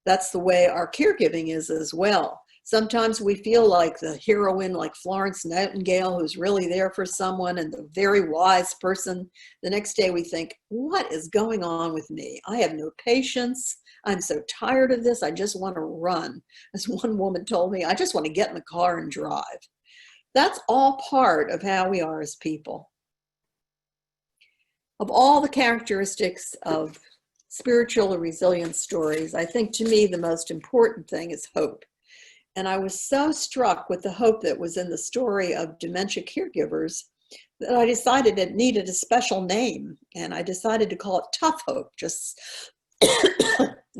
That's the way our caregiving is as well. Sometimes we feel like the heroine, like Florence Nightingale, who's really there for someone and the very wise person. The next day we think, what is going on with me? I have no patience. I'm so tired of this. I just want to run. As one woman told me, I just want to get in the car and drive. That's all part of how we are as people. Of all the characteristics of spiritual resilience stories, I think to me the most important thing is hope. And I was so struck with the hope that was in the story of dementia caregivers that I decided it needed a special name. And I decided to call it Tough Hope, just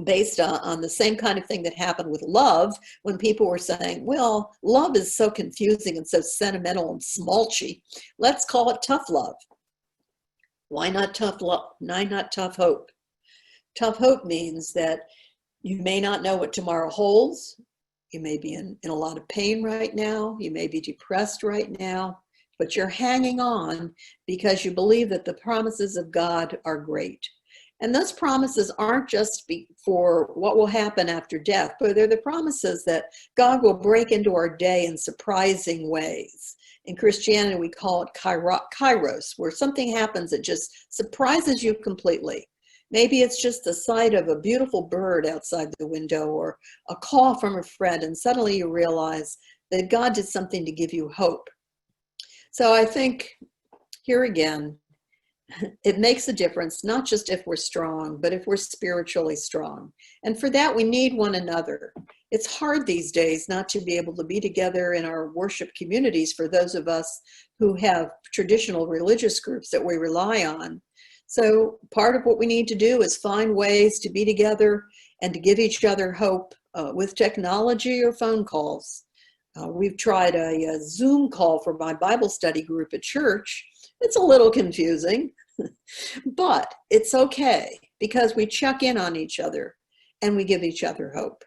based on the same kind of thing that happened with love, when people were saying, well, love is so confusing and so sentimental and smolchy. Let's call it tough love. Why not tough love? Why not tough hope? Tough hope means that you may not know what tomorrow holds. You may be in a lot of pain right now. You may be depressed right now, but you're hanging on because you believe that the promises of God are great. And those promises aren't just for what will happen after death, but they're the promises that God will break into our day in surprising ways. In Christianity, we call it kairos, where something happens that just surprises you completely. Maybe it's just the sight of a beautiful bird outside the window or a call from a friend, and suddenly you realize that God did something to give you hope. So I think here again, it makes a difference, not just if we're strong, but if we're spiritually strong. And for that, we need one another. It's hard these days not to be able to be together in our worship communities for those of us who have traditional religious groups that we rely on. So part of what we need to do is find ways to be together and to give each other hope with technology or phone calls. We've tried a Zoom call for my Bible study group at church. It's a little confusing, but it's okay because we check in on each other and we give each other hope.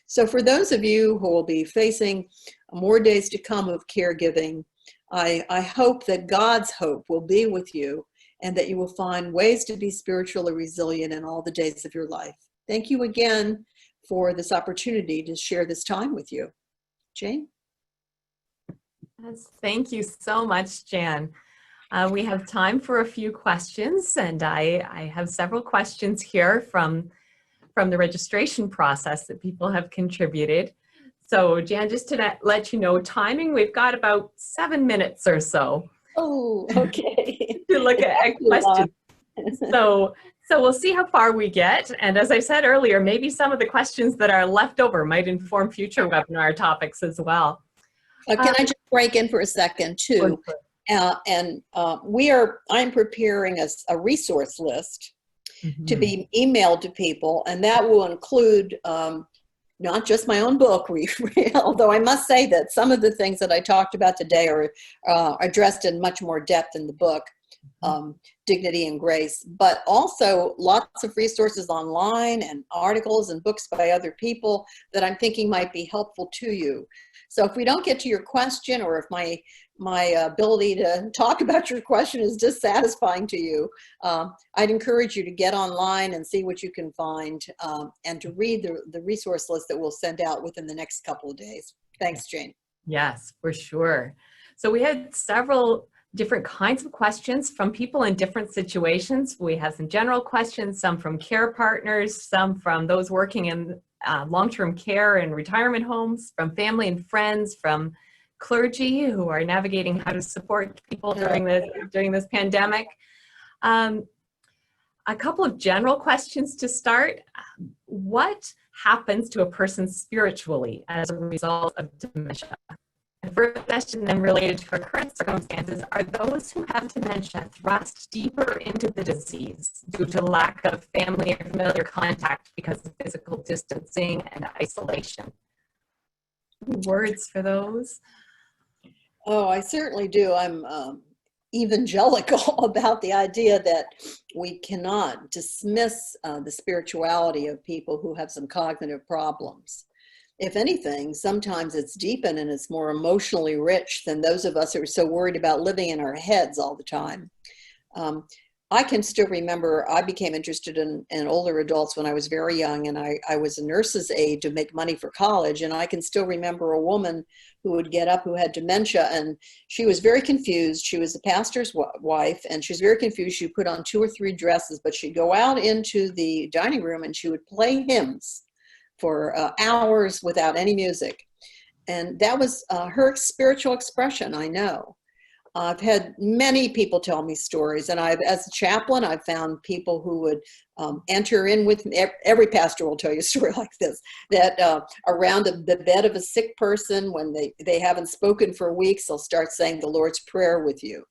So for those of you who will be facing more days to come of caregiving, I hope that God's hope will be with you and that you will find ways to be spiritually resilient in all the days of your life. Thank you again for this opportunity to share this time with you. Jane? Yes, thank you so much, Jan. We have time for a few questions, and I have several questions here from the registration process that people have contributed. So Jan, just to let you know, timing, we've got about 7 minutes or so. Oh, okay. to look It's at actually long. questions. So we'll see how far we get. And as I said earlier, maybe some of the questions that are left over might inform future webinar topics as well. Can I just break in for a second too? I'm preparing a resource list to be emailed to people, and that will include not just my own book, although I must say that some of the things that I talked about today are addressed in much more depth in the book, Dignity and Grace, but also lots of resources online and articles and books by other people that I'm thinking might be helpful to you. So if we don't get to your question, or if my ability to talk about your question is dissatisfying to you, I'd encourage you to get online and see what you can find, and to read the resource list that we'll send out within the next couple of days. Thanks, Jane. Yes, for sure. So we had several different kinds of questions from people in different situations. We have some general questions, some from care partners, some from those working in long-term care and retirement homes, from family and friends, from clergy who are navigating how to support people during this pandemic. A couple of general questions to start. What happens to a person spiritually as a result of dementia? And first question then related to our current circumstances, are those who have dementia thrust deeper into the disease due to lack of family or familiar contact because of physical distancing and isolation? Words for those? Oh, I certainly do. I'm evangelical about the idea that we cannot dismiss the spirituality of people who have some cognitive problems. If anything, sometimes it's deepened and it's more emotionally rich than those of us who are so worried about living in our heads all the time. I can still remember I became interested in older adults when I was very young, and I was a nurse's aide to make money for college. And I can still remember a woman who would get up who had dementia, and she was very confused. She was a pastor's wife, and she was very confused. She put on 2 or 3 dresses, but she'd go out into the dining room and she would play hymns for hours without any music. And that was her spiritual expression, I know. I've had many people tell me stories, and as a chaplain, I've found people who would enter in with me. Every pastor will tell you a story like this, that around the bed of a sick person, when they haven't spoken for weeks, they'll start saying the Lord's Prayer with you,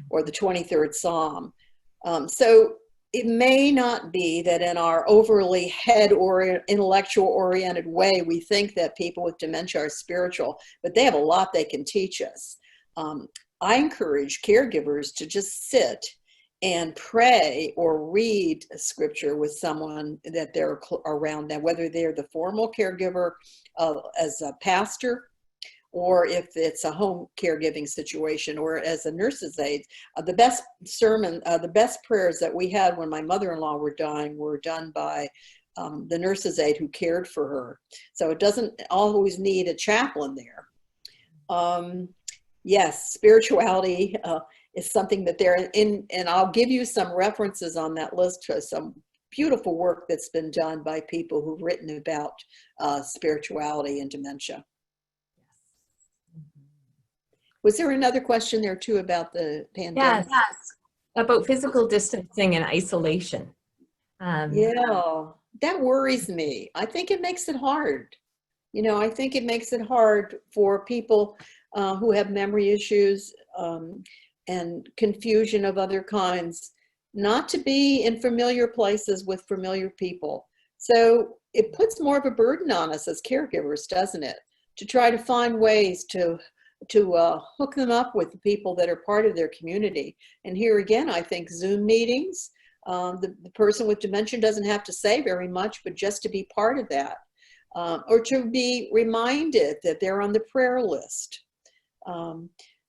or the 23rd Psalm. So it may not be that in our overly head or intellectual oriented way, we think that people with dementia are spiritual, but they have a lot they can teach us. I encourage caregivers to just sit and pray or read a scripture with someone that they're around them, whether they're the formal caregiver as a pastor, or if it's a home caregiving situation, or as a nurse's aide. The best the best prayers that we had when my mother-in-law were dying were done by the nurse's aide who cared for her. So it doesn't always need a chaplain there. Yes, spirituality is something that they're in, and I'll give you some references on that list to some beautiful work that's been done by people who've written about spirituality and dementia. Was there another question there too about the pandemic? Yes, about physical distancing and isolation. Yeah, that worries me. I think it makes it hard. You know, I think it makes it hard for people who have memory issues and confusion of other kinds, not to be in familiar places with familiar people. So it puts more of a burden on us as caregivers, doesn't it? To try to find ways to hook them up with the people that are part of their community. And here again, I think Zoom meetings, the person with dementia doesn't have to say very much, but just to be part of that. Or to be reminded that they're on the prayer list.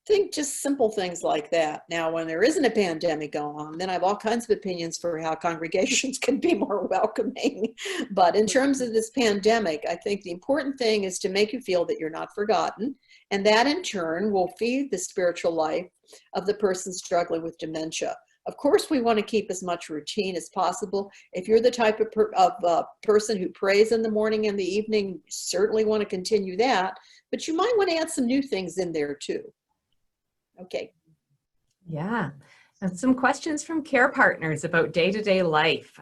Think just simple things like that. Now, when there isn't a pandemic going on, then I have all kinds of opinions for how congregations can be more welcoming. But in terms of this pandemic, I think the important thing is to make you feel that you're not forgotten. And that in turn will feed the spiritual life of the person struggling with dementia. Of course, we want to keep as much routine as possible. If you're the type of person who prays in the morning and the evening, you certainly want to continue that, but you might want to add some new things in there too. Okay. Yeah. And some questions from care partners about day-to-day life.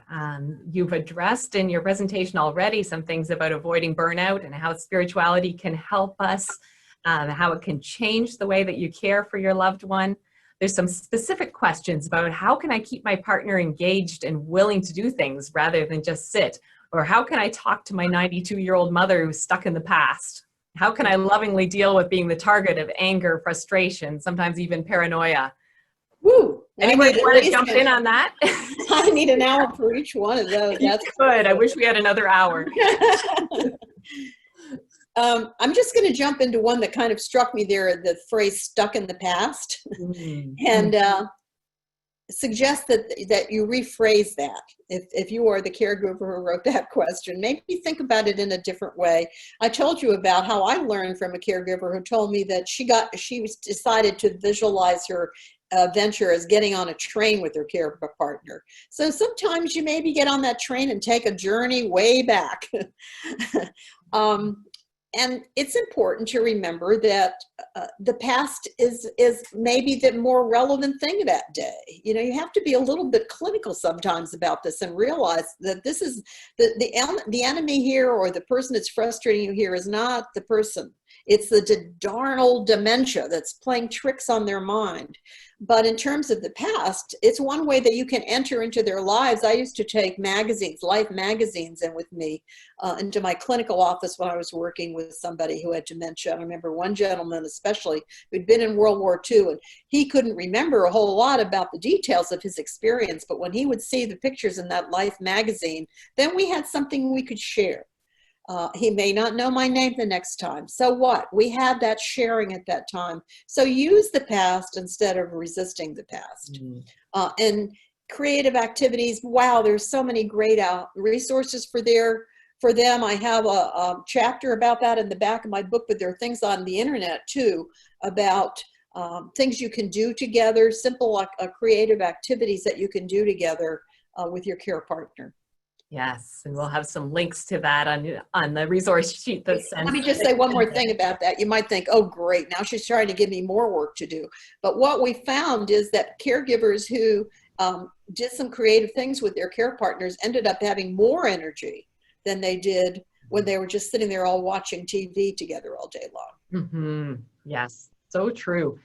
You've addressed in your presentation already some things about avoiding burnout and how spirituality can help us, how it can change the way that you care for your loved one. There's some specific questions about how can I keep my partner engaged and willing to do things rather than just sit? Or how can I talk to my 92-year-old mother who's stuck in the past? How can I lovingly deal with being the target of anger, frustration, sometimes even paranoia? Woo! Anybody want to jump in on that? I need an hour for each one of those. That's good. I wish we had another hour. I'm just going to jump into one that kind of struck me there, the phrase stuck in the past, and suggest that you rephrase that. If you are the caregiver who wrote that question, maybe think about it in a different way. I told you about how I learned from a caregiver who told me that she decided to visualize her venture as getting on a train with her care partner. So sometimes you maybe get on that train and take a journey way back. And it's important to remember that the past is maybe the more relevant thing that day. You know, you have to be a little bit clinical sometimes about this and realize that this is the enemy here, or the person that's frustrating you here, is not the person. It's the darn old dementia that's playing tricks on their mind. But in terms of the past, it's one way that you can enter into their lives. I used to take magazines, life magazines, in with me into my clinical office when I was working with somebody who had dementia. I remember one gentleman especially who'd been in World War II, and he couldn't remember a whole lot about the details of his experience. But when he would see the pictures in that life magazine, then we had something we could share. He may not know my name the next time. So what? We had that sharing at that time. So use the past instead of resisting the past. And creative activities. Wow, there's so many great resources for them. I have a chapter about that in the back of my book, but there are things on the internet too about things you can do together, simple creative activities that you can do together with your care partner. Yes, and we'll have some links to that on the resource sheet that's sent. Let me just say one more thing about that. You might think, oh, great, now she's trying to give me more work to do. But what we found is that caregivers who did some creative things with their care partners ended up having more energy than they did when they were just sitting there all watching TV together all day long. Yes, so true.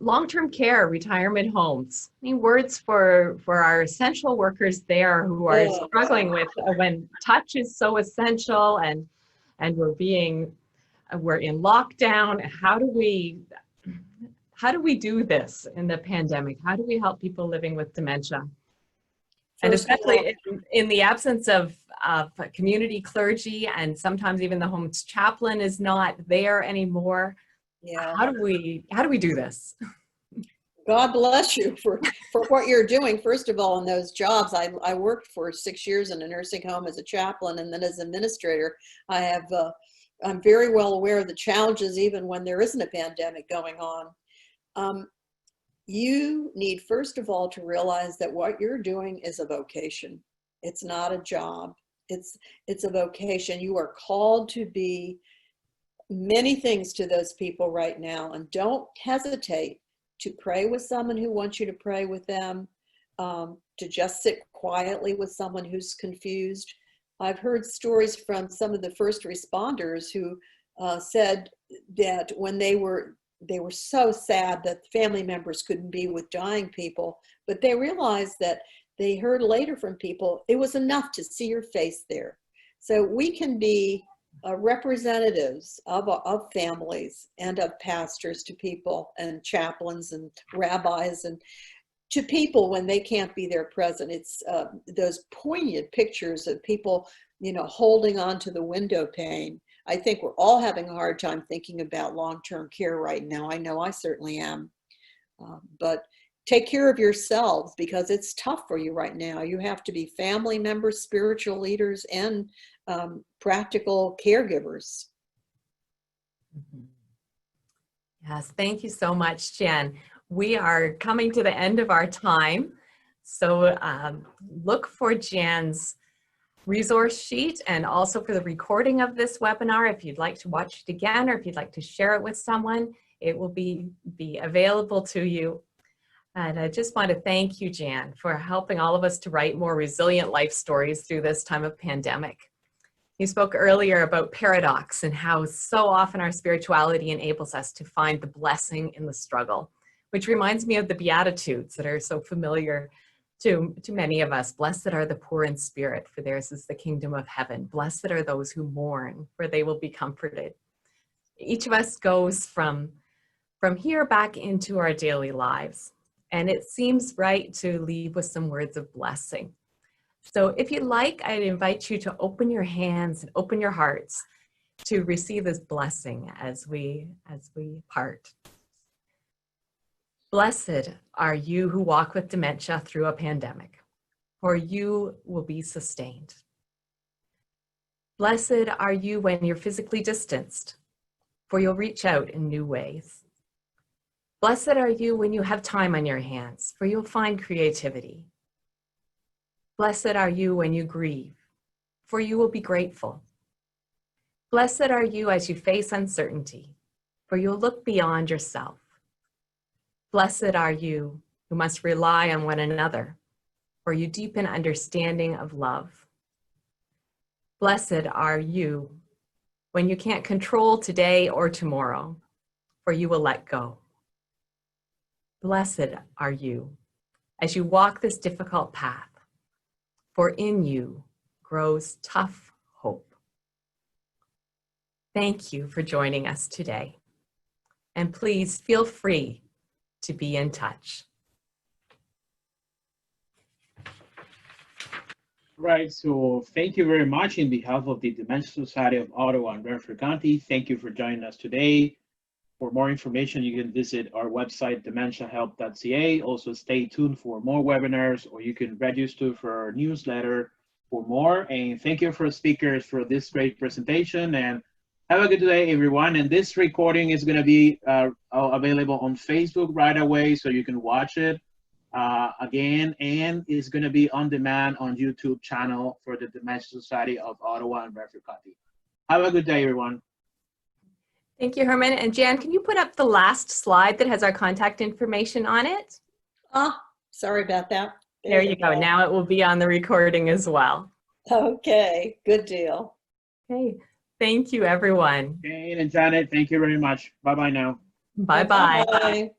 Long-term care, retirement homes. Any words for our essential workers there who are struggling with when touch is so essential and we're in lockdown? How do we do this in the pandemic? How do we help people living with dementia? And especially in the absence of community clergy, and sometimes even the home's chaplain is not there anymore. Yeah. How do we do this? God bless you for what you're doing. First of all, in those jobs, I worked for 6 years in a nursing home as a chaplain, and then as administrator. I'm very well aware of the challenges even when there isn't a pandemic going on. You need, first of all, to realize that what you're doing is a vocation. It's not a job. It's a vocation. You are called to be many things to those people right now, and don't hesitate to pray with someone who wants you to pray with them, to just sit quietly with someone who's confused. I've heard stories from some of the first responders who said that when they were so sad that family members couldn't be with dying people, but they realized that they heard later from people, it was enough to see your face there. So we can be representatives of families and of pastors to people, and chaplains and rabbis, and to people when they can't be there present. It's those poignant pictures of people, holding on to the window pane. I think we're all having a hard time thinking about long-term care right now. I know I certainly am. But take care of yourselves, because it's tough for you right now. You have to be family members, spiritual leaders, and practical caregivers. Yes, thank you so much, Jen. We are coming to the end of our time. So look for Jan's resource sheet and also for the recording of this webinar. If you'd like to watch it again, or if you'd like to share it with someone, it will be available to you. And I just want to thank you, Jan, for helping all of us to write more resilient life stories through this time of pandemic. You spoke earlier about paradox and how so often our spirituality enables us to find the blessing in the struggle, which reminds me of the Beatitudes that are so familiar to many of us. Blessed are the poor in spirit, for theirs is the kingdom of heaven. Blessed are those who mourn, for they will be comforted. Each of us goes from here back into our daily lives. And it seems right to leave with some words of blessing. So if you'd like, I'd invite you to open your hands and open your hearts to receive this blessing as we part. Blessed are you who walk with dementia through a pandemic, for you will be sustained. Blessed are you when you're physically distanced, for you'll reach out in new ways. Blessed are you when you have time on your hands, for you'll find creativity. Blessed are you when you grieve, for you will be grateful. Blessed are you as you face uncertainty, for you'll look beyond yourself. Blessed are you who must rely on one another, for you deepen understanding of love. Blessed are you when you can't control today or tomorrow, for you will let go. Blessed are you as you walk this difficult path, for in you grows tough hope. Thank you for joining us today, and please feel free to be in touch. Right, so thank you very much in behalf of the Dementia Society of Ottawa and Brantford County. Thank you for joining us today. For more information, you can visit our website, dementiahelp.ca. Also, stay tuned for more webinars, or you can register for our newsletter for more. And thank you for speakers for this great presentation. And have a good day, everyone. And this recording is going to be available on Facebook right away, so you can watch it again. And it's going to be on demand on YouTube channel for the Dementia Society of Ottawa and Brantford County. Have a good day, everyone. Thank you, Herman. And Jan, can you put up the last slide that has our contact information on it? Sorry about that. There you go. Now it will be on the recording as well. Okay, good deal. Okay, thank you, everyone. Jane and Janet, thank you very much. Bye-bye now. Bye-bye. Bye.